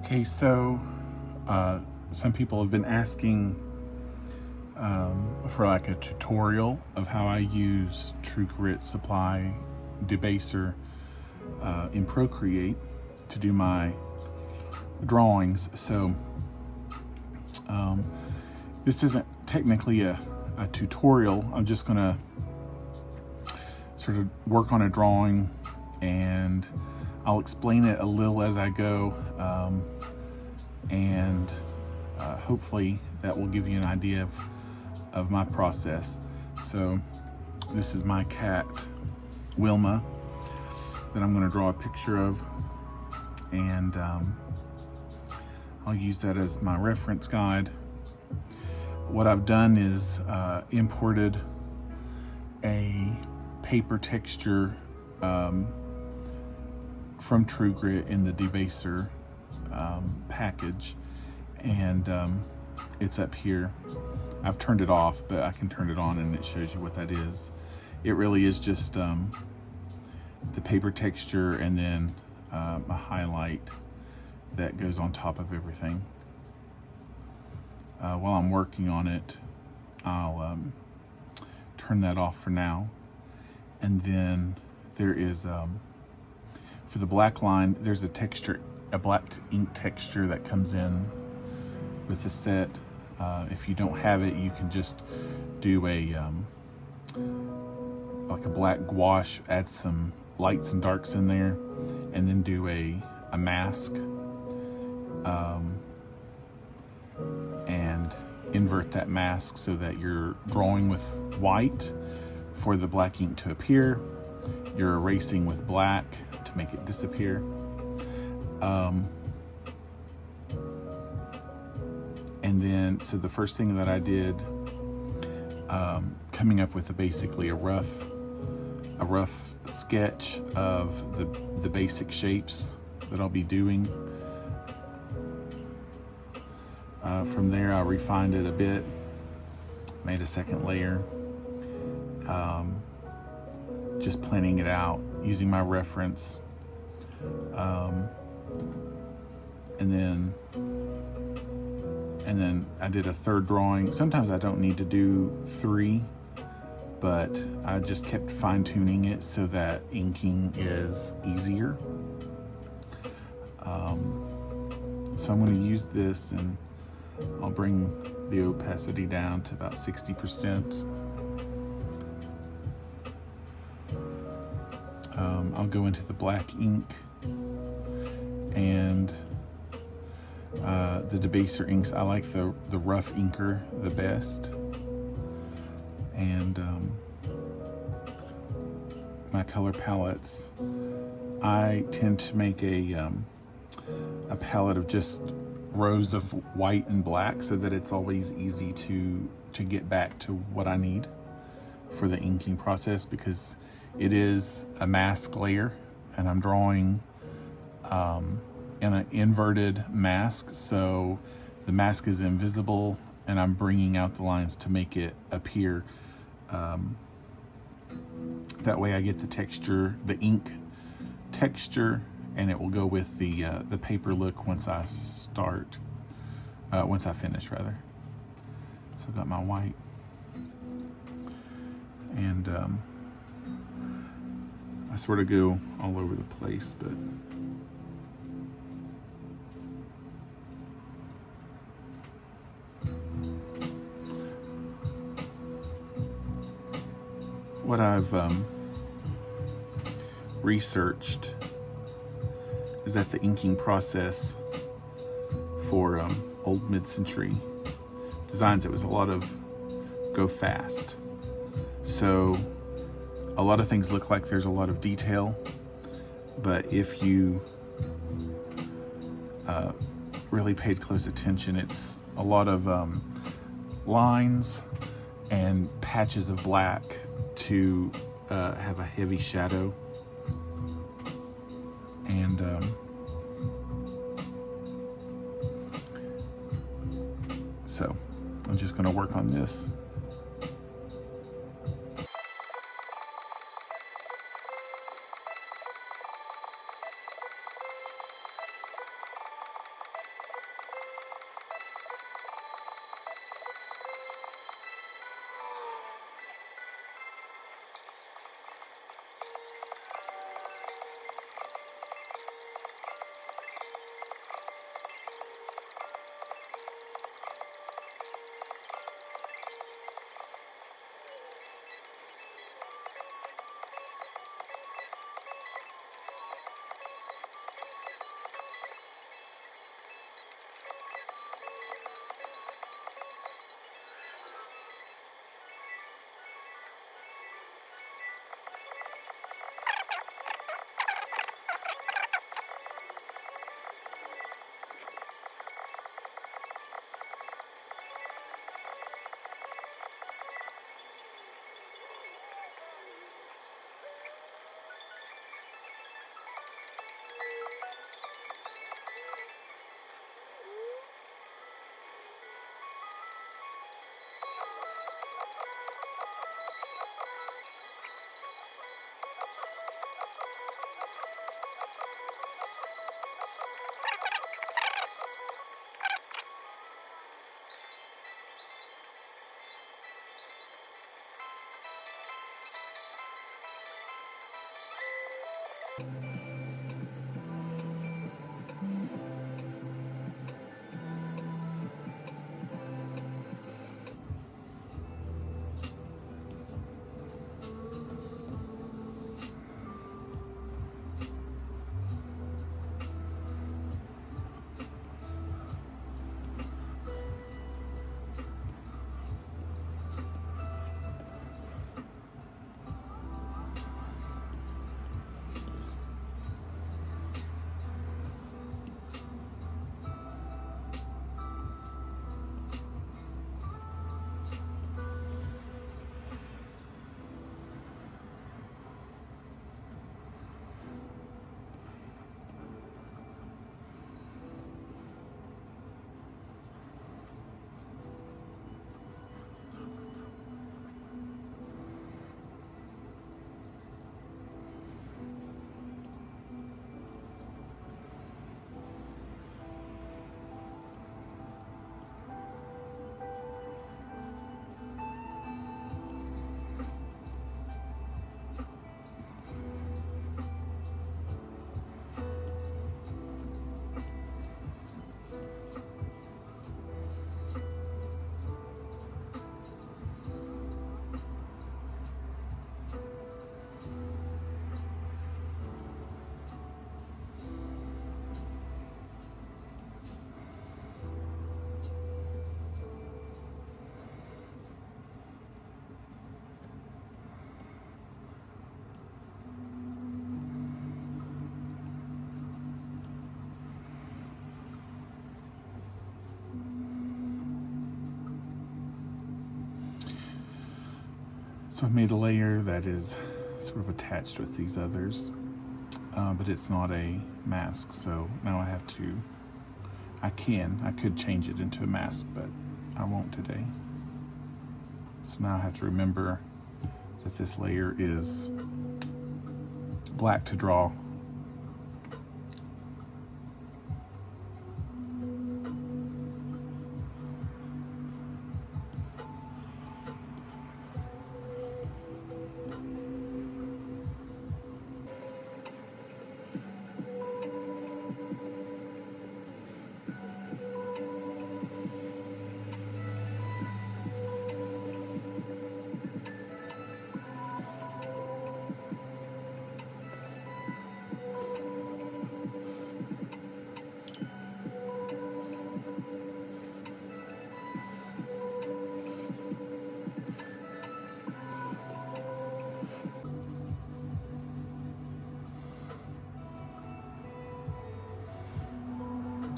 Okay, so some people have been asking for like a tutorial of how I use Procreate Supply Debaser in Procreate to do my drawings. So this isn't technically a tutorial. I'm just gonna sort of work on a drawing and I'll explain it a little as I go, and hopefully that will give you an idea of my process. So this is my cat, Wilma, that I'm going to draw a picture of, and I'll use that as my reference guide. What I've done is imported a paper texture from Procreate in the Debaser package, and it's up here. I've turned it off, but I can turn it on and it shows you what that is. It really is just the paper texture and then a highlight that goes on top of everything. While I'm working on it, I'll turn that off for now. And then there is for the black line, there's a black ink texture that comes in with the set. If you don't have it, you can just do a like a black gouache, add some lights and darks in there, and then do a mask and invert that mask so that you're drawing with white for the black ink to appear. You're erasing with black to make it disappear. And then, so the first thing that I did, coming up with basically a rough sketch of the basic shapes that I'll be doing. From there, I refined it a bit, made a second layer, just planning it out using my reference, and then I did a third drawing. Sometimes I don't need to do 3, but I just kept fine-tuning it so that inking is easier. So I'm going to use this, and I'll bring the opacity down to about 60%. I'll go into the black ink and the Debaser inks. I like the rough inker the best, and my color palettes, I tend to make a palette of just rows of white and black so that it's always easy to get back to what I need for the inking process, because it is a mask layer and I'm drawing in an inverted mask, so the mask is invisible and I'm bringing out the lines to make it appear. That way I get the texture, the ink texture, and it will go with the paper look once I finish rather. So I've got my white, and I sort of go all over the place, but what I've researched is that the inking process for old mid-century designs, it was a lot of go fast. So a lot of things look like there's a lot of detail, but if you really paid close attention, it's a lot of lines and patches of black to have a heavy shadow. And so I'm just going to work on this. So I've made a layer that is sort of attached with these others, but it's not a mask, so now I have to, I could change it into a mask, but I won't today. So now I have to remember that this layer is black to draw.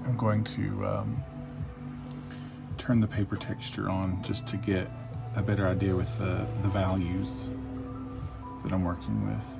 I'm going to turn the paper texture on just to get a better idea with the values that I'm working with.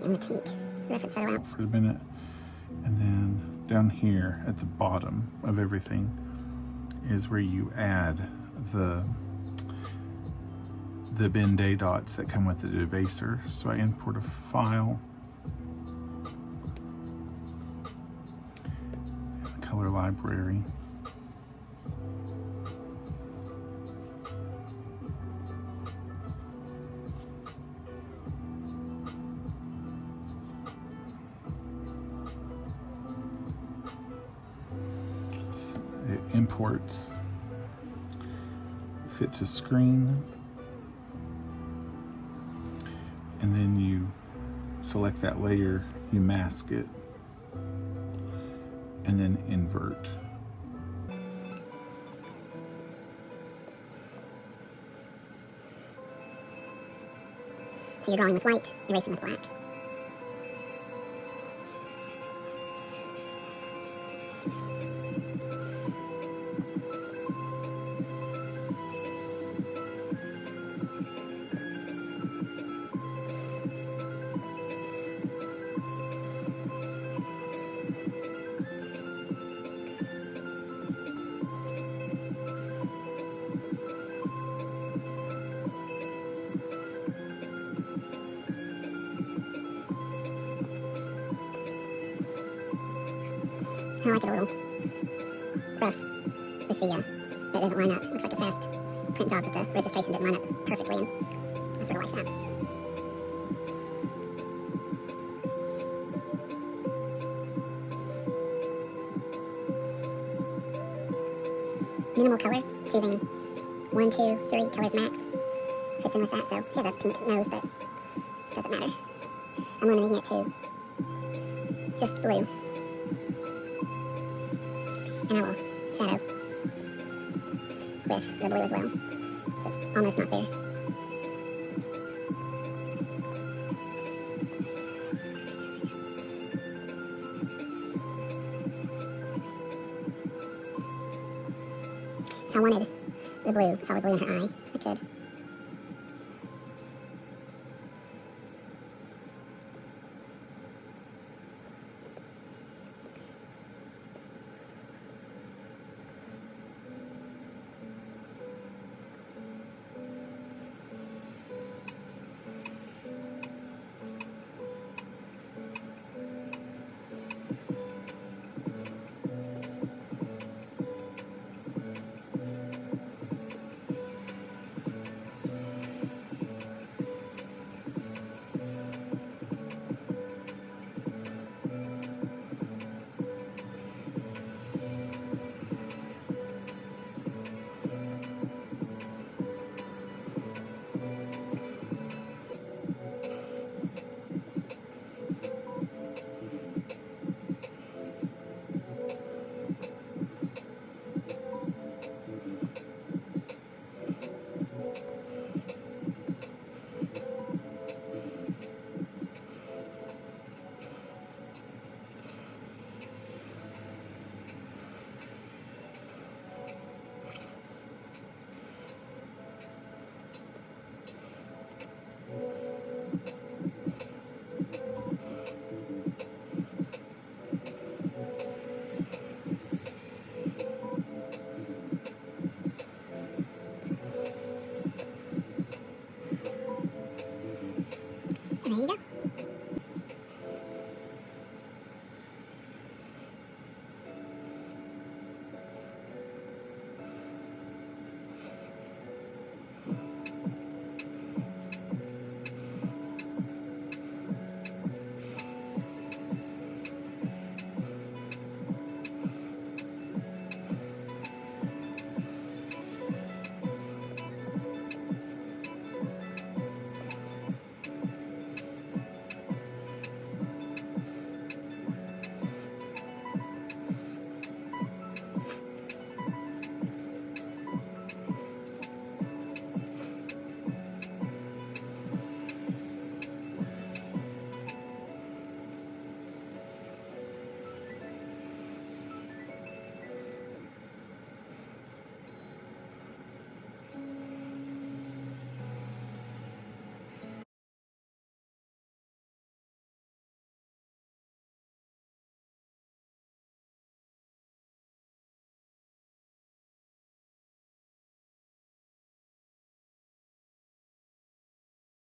I'm going to take the reference photo out for a minute, and then down here at the bottom of everything is where you add the bin day dots that come with the debaser. So I import a file, in the color library. It imports fit to screen, and then you select that layer, you mask it, and then invert. So you're drawing with white, erasing with black. I like it a little rough with the, it doesn't line up. It looks like a fast print job, but the registration didn't line up perfectly, and I sort of like that. Minimal colors, choosing 1, 2, 3 colors max, fits in with that. So she has a pink nose, but it doesn't matter. I'm limiting it to just blue. And I will shadow with the blue as well, so it's almost not there. If I wanted the blue, solid blue in her eye, I could